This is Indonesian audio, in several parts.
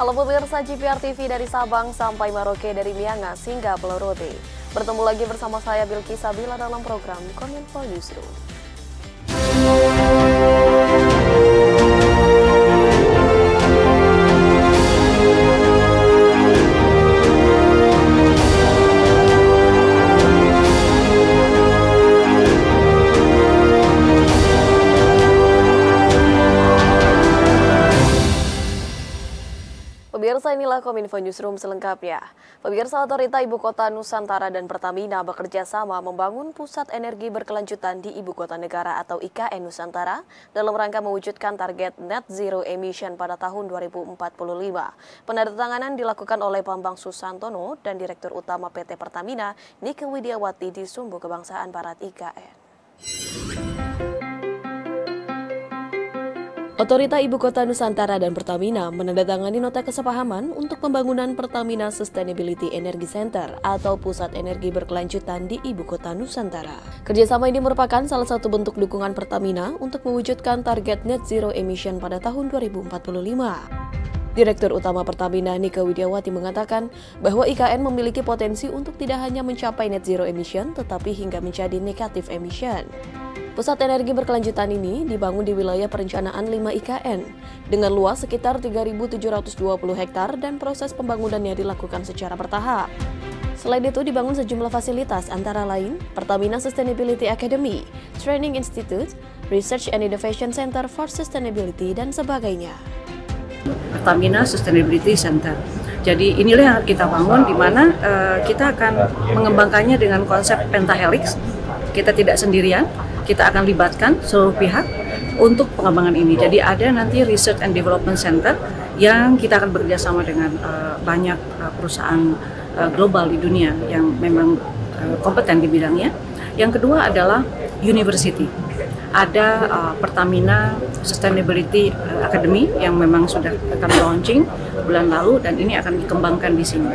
Halo pemirsa GPR TV dari Sabang sampai Merauke, dari Miangas hingga Pulau Rote. Bertemu lagi bersama saya Bilqis Sabila dalam program Kominfo Newsroom. Pemirsa, inilah Kominfo Newsroom selengkapnya. Pemirsa, Otorita Ibu Kota Nusantara dan Pertamina bekerja sama membangun pusat energi berkelanjutan di Ibu Kota Negara atau IKN Nusantara dalam rangka mewujudkan target net zero emission pada tahun 2045. Penandatanganan dilakukan oleh Bambang Susantono dan Direktur Utama PT Pertamina, Nike Widiawati di Sumbu Kebangsaan Barat IKN. Otorita Ibu Kota Nusantara dan Pertamina menandatangani nota kesepahaman untuk pembangunan Pertamina Sustainability Energy Center atau Pusat Energi Berkelanjutan di Ibu Kota Nusantara. Kerjasama ini merupakan salah satu bentuk dukungan Pertamina untuk mewujudkan target net zero emission pada tahun 2045. Direktur Utama Pertamina, Nike Widiawati, mengatakan bahwa IKN memiliki potensi untuk tidak hanya mencapai net zero emission, tetapi hingga menjadi negatif emission. Pusat energi berkelanjutan ini dibangun di wilayah perencanaan 5 IKN dengan luas sekitar 3.720 hektar dan proses pembangunannya dilakukan secara bertahap. Selain itu dibangun sejumlah fasilitas antara lain Pertamina Sustainability Academy, Training Institute, Research and Innovation Center for Sustainability, dan sebagainya. Pertamina Sustainability Center. Jadi inilah yang kita bangun, di mana kita akan mengembangkannya dengan konsep pentahelix. Kita tidak sendirian, kita akan libatkan seluruh pihak untuk pengembangan ini. Jadi ada nanti Research and Development Center yang kita akan bekerjasama dengan banyak perusahaan global di dunia yang memang kompeten di bidangnya. Yang kedua adalah University. Ada Pertamina Sustainability Academy yang memang sudah kami launching bulan lalu dan ini akan dikembangkan di sini.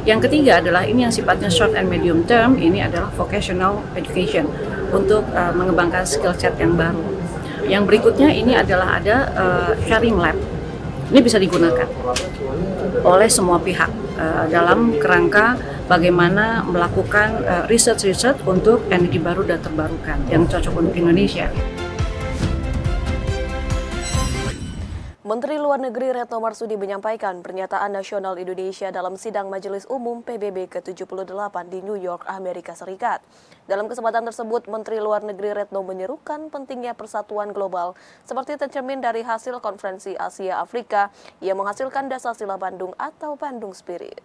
Yang ketiga adalah ini yang sifatnya short and medium term, ini adalah vocational education untuk mengembangkan skill set yang baru. Yang berikutnya ini adalah ada sharing lab. Ini bisa digunakan oleh semua pihak dalam kerangka bagaimana melakukan research untuk energi baru dan terbarukan yang cocok untuk Indonesia. Menteri Luar Negeri Retno Marsudi menyampaikan pernyataan nasional Indonesia dalam sidang Majelis Umum PBB ke-78 di New York, Amerika Serikat. Dalam kesempatan tersebut, Menteri Luar Negeri Retno menyerukan pentingnya persatuan global seperti tercermin dari hasil konferensi Asia Afrika yang menghasilkan Dasar-Sila Bandung atau Bandung Spirit.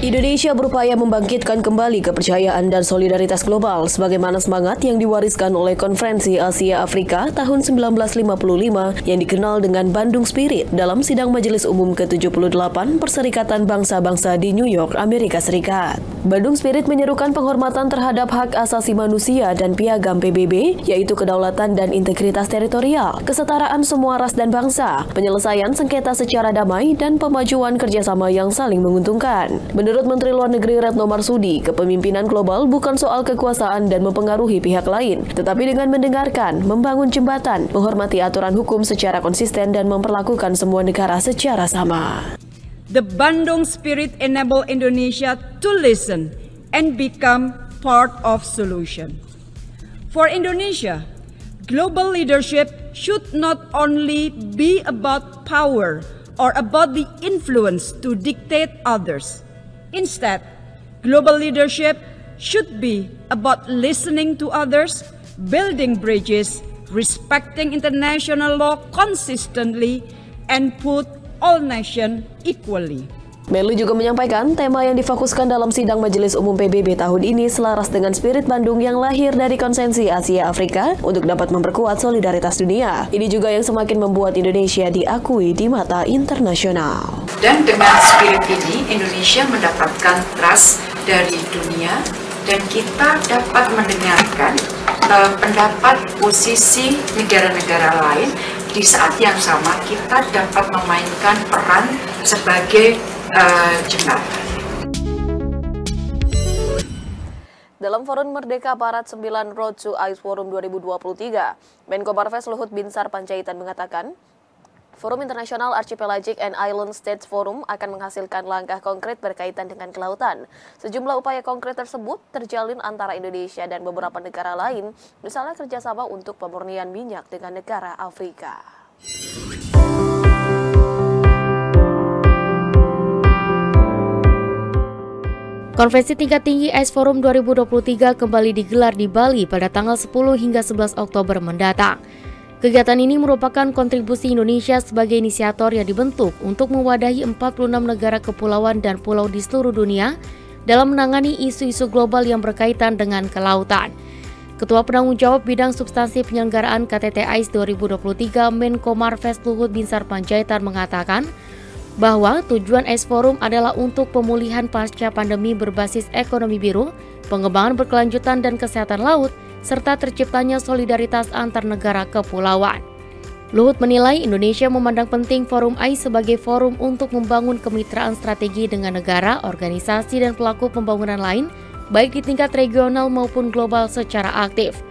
Indonesia berupaya membangkitkan kembali kepercayaan dan solidaritas global sebagaimana semangat yang diwariskan oleh Konferensi Asia Afrika tahun 1955 yang dikenal dengan Bandung Spirit dalam sidang Majelis Umum ke-78 Perserikatan Bangsa-Bangsa di New York, Amerika Serikat. Bandung Spirit menyerukan penghormatan terhadap hak asasi manusia dan piagam PBB, yaitu kedaulatan dan integritas teritorial, kesetaraan semua ras dan bangsa, penyelesaian sengketa secara damai, dan pemajuan kerjasama yang saling menguntungkan. Menurut Menteri Luar Negeri Retno Marsudi, kepemimpinan global bukan soal kekuasaan dan mempengaruhi pihak lain, tetapi dengan mendengarkan, membangun jembatan, menghormati aturan hukum secara konsisten dan memperlakukan semua negara secara sama. The Bandung Spirit enable Indonesia to listen and become part of solution. For Indonesia, global leadership should not only be about power or about the influence to dictate others. Instead, global leadership should be about listening to others, building bridges, respecting international law consistently, and put all nations equally. Menlu juga menyampaikan tema yang difokuskan dalam sidang Majelis Umum PBB tahun ini selaras dengan spirit Bandung yang lahir dari konsensi Asia Afrika untuk dapat memperkuat solidaritas dunia. Ini juga yang semakin membuat Indonesia diakui di mata internasional. Dan dengan spirit ini, Indonesia mendapatkan trust dari dunia dan kita dapat mendengarkan pendapat posisi negara-negara lain. Di saat yang sama kita dapat memainkan peran sebagai jembatan. Dalam Forum Merdeka Barat 9 Road to Ice Forum 2023, Menko Marves Luhut Binsar Panjaitan mengatakan, Forum Internasional Archipelagic and Island States Forum akan menghasilkan langkah konkret berkaitan dengan kelautan. Sejumlah upaya konkret tersebut terjalin antara Indonesia dan beberapa negara lain, misalnya kerjasama untuk pemurnian minyak dengan negara Afrika. Konferensi tingkat tinggi Ice Forum 2023 kembali digelar di Bali pada tanggal 10 hingga 11 Oktober mendatang. Kegiatan ini merupakan kontribusi Indonesia sebagai inisiator yang dibentuk untuk mewadahi 46 negara kepulauan dan pulau di seluruh dunia dalam menangani isu-isu global yang berkaitan dengan kelautan. Ketua Penanggung Jawab Bidang Substansi Penyelenggaraan KTT ICE 2023 Menko Marves Luhut Binsar Panjaitan mengatakan bahwa tujuan Ice Forum adalah untuk pemulihan pasca pandemi berbasis ekonomi biru, pengembangan berkelanjutan dan kesehatan laut, serta terciptanya solidaritas antar negara kepulauan. Luhut menilai Indonesia memandang penting Forum ICE sebagai forum untuk membangun kemitraan strategi dengan negara, organisasi, dan pelaku pembangunan lain, baik di tingkat regional maupun global secara aktif.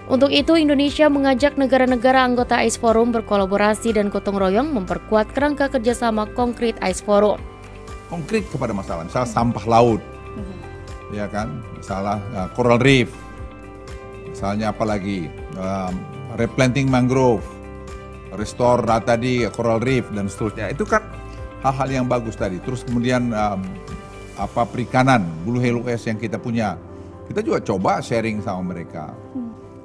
Untuk itu, Indonesia mengajak negara-negara anggota ICE Forum berkolaborasi dan gotong royong memperkuat kerangka kerjasama konkret ICE Forum. Konkret kepada masalah, misalnya sampah laut, ya kan, misalnya coral reef, misalnya apalagi replanting mangrove, restore tadi coral reef dan seterusnya. Itu kan hal-hal yang bagus tadi. Terus kemudian perikanan, bulu helues yang kita punya, kita juga coba sharing sama mereka.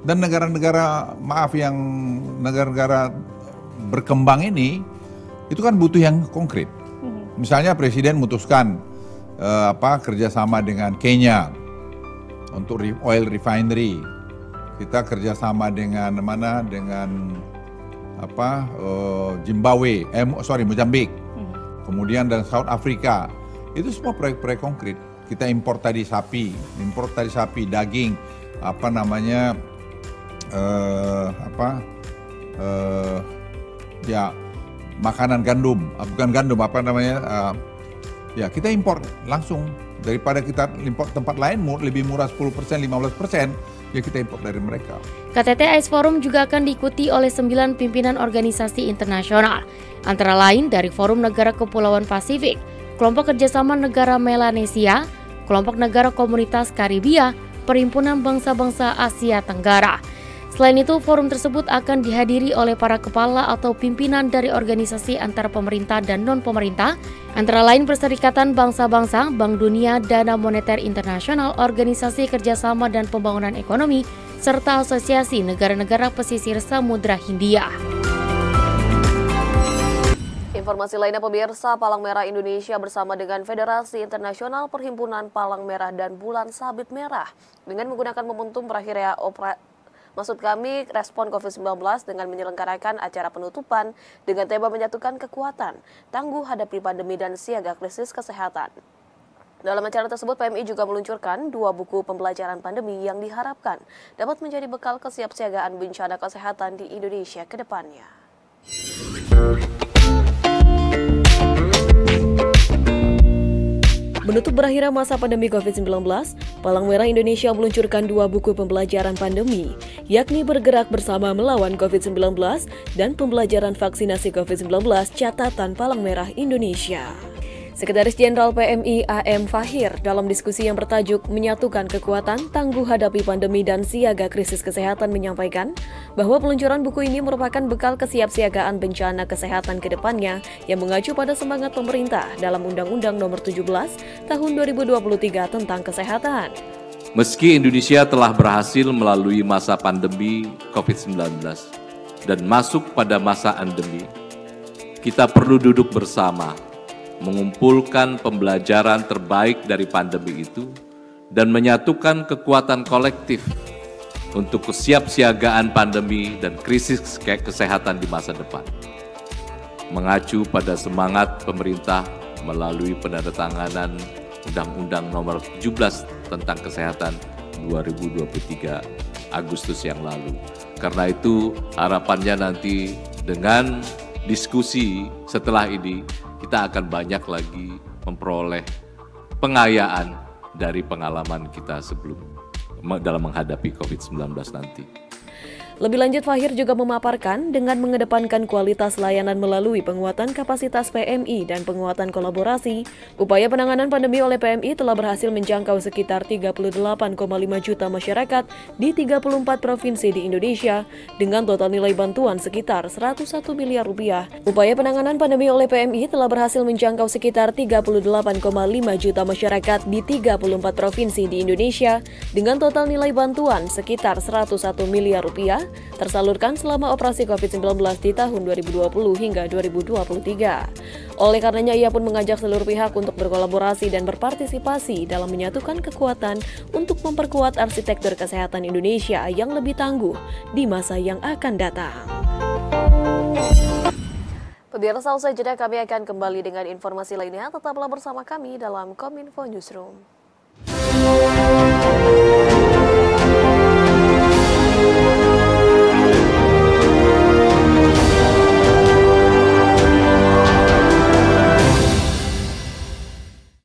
Dan negara-negara negara-negara berkembang ini itu kan butuh yang konkret. Misalnya Presiden memutuskan kerjasama dengan Kenya untuk oil refinery. Kita kerjasama dengan Mozambik. Kemudian dan South Africa. Itu semua proyek-proyek konkret. Kita impor tadi sapi, daging, makanan gandum, kita impor langsung daripada kita impor tempat lain lebih murah 10%, 15%, ya kita impor dari mereka. KTT ICE Forum juga akan diikuti oleh 9 pimpinan organisasi internasional, antara lain dari Forum Negara Kepulauan Pasifik, Kelompok Kerjasama Negara Melanesia, Kelompok Negara Komunitas Karibia, Perhimpunan Bangsa-Bangsa Asia Tenggara. Selain itu, forum tersebut akan dihadiri oleh para kepala atau pimpinan dari organisasi antara pemerintah dan non-pemerintah, antara lain Perserikatan Bangsa-Bangsa, Bank Dunia, Dana Moneter Internasional, Organisasi Kerjasama dan Pembangunan Ekonomi, serta Asosiasi Negara-Negara Pesisir Samudra Hindia. Informasi lainnya pemirsa, Palang Merah Indonesia bersama dengan Federasi Internasional Perhimpunan Palang Merah dan Bulan Sabit Merah dengan menggunakan momentum berakhirnya respon COVID-19 dengan menyelenggarakan acara penutupan dengan tema menyatukan kekuatan, tangguh hadapi pandemi dan siaga krisis kesehatan. Dalam acara tersebut, PMI juga meluncurkan 2 buku pembelajaran pandemi yang diharapkan dapat menjadi bekal kesiapsiagaan bencana kesehatan di Indonesia ke depannya. Menutup berakhirnya masa pandemi COVID-19, Palang Merah Indonesia meluncurkan 2 buku pembelajaran pandemi, yakni Bergerak Bersama Melawan COVID-19 dan Pembelajaran Vaksinasi COVID-19 Catatan Palang Merah Indonesia. Sekretaris Jenderal PMI AM Fahir dalam diskusi yang bertajuk Menyatukan Kekuatan, Tangguh Hadapi Pandemi dan Siaga Krisis Kesehatan menyampaikan bahwa peluncuran buku ini merupakan bekal kesiapsiagaan bencana kesehatan ke depannya yang mengacu pada semangat pemerintah dalam Undang-Undang Nomor 17 Tahun 2023 tentang Kesehatan. Meski Indonesia telah berhasil melalui masa pandemi COVID-19 dan masuk pada masa endemi, kita perlu duduk bersama mengumpulkan pembelajaran terbaik dari pandemi itu dan menyatukan kekuatan kolektif untuk kesiapsiagaan pandemi dan krisis kesehatan di masa depan. Mengacu pada semangat pemerintah melalui penandatanganan Undang-Undang Nomor 17 tentang Kesehatan 2023 Agustus yang lalu. Karena itu harapannya nanti dengan diskusi setelah ini kita akan banyak lagi memperoleh pengayaan dari pengalaman kita sebelumnya. dalam menghadapi COVID-19 nanti. Lebih lanjut, Fahir juga memaparkan dengan mengedepankan kualitas layanan melalui penguatan kapasitas PMI dan penguatan kolaborasi, upaya penanganan pandemi oleh PMI telah berhasil menjangkau sekitar 38,5 juta masyarakat di 34 provinsi di Indonesia dengan total nilai bantuan sekitar 101 miliar rupiah. Upaya penanganan pandemi oleh PMI telah berhasil menjangkau sekitar 38,5 juta masyarakat di 34 provinsi di Indonesia dengan total nilai bantuan sekitar 101 miliar rupiah tersalurkan selama operasi COVID-19 di tahun 2020 hingga 2023. Oleh karenanya, ia pun mengajak seluruh pihak untuk berkolaborasi dan berpartisipasi dalam menyatukan kekuatan untuk memperkuat arsitektur kesehatan Indonesia yang lebih tangguh di masa yang akan datang. Pemirsa, usai jeda kami akan kembali dengan informasi lainnya. Tetaplah bersama kami dalam Kominfo Newsroom.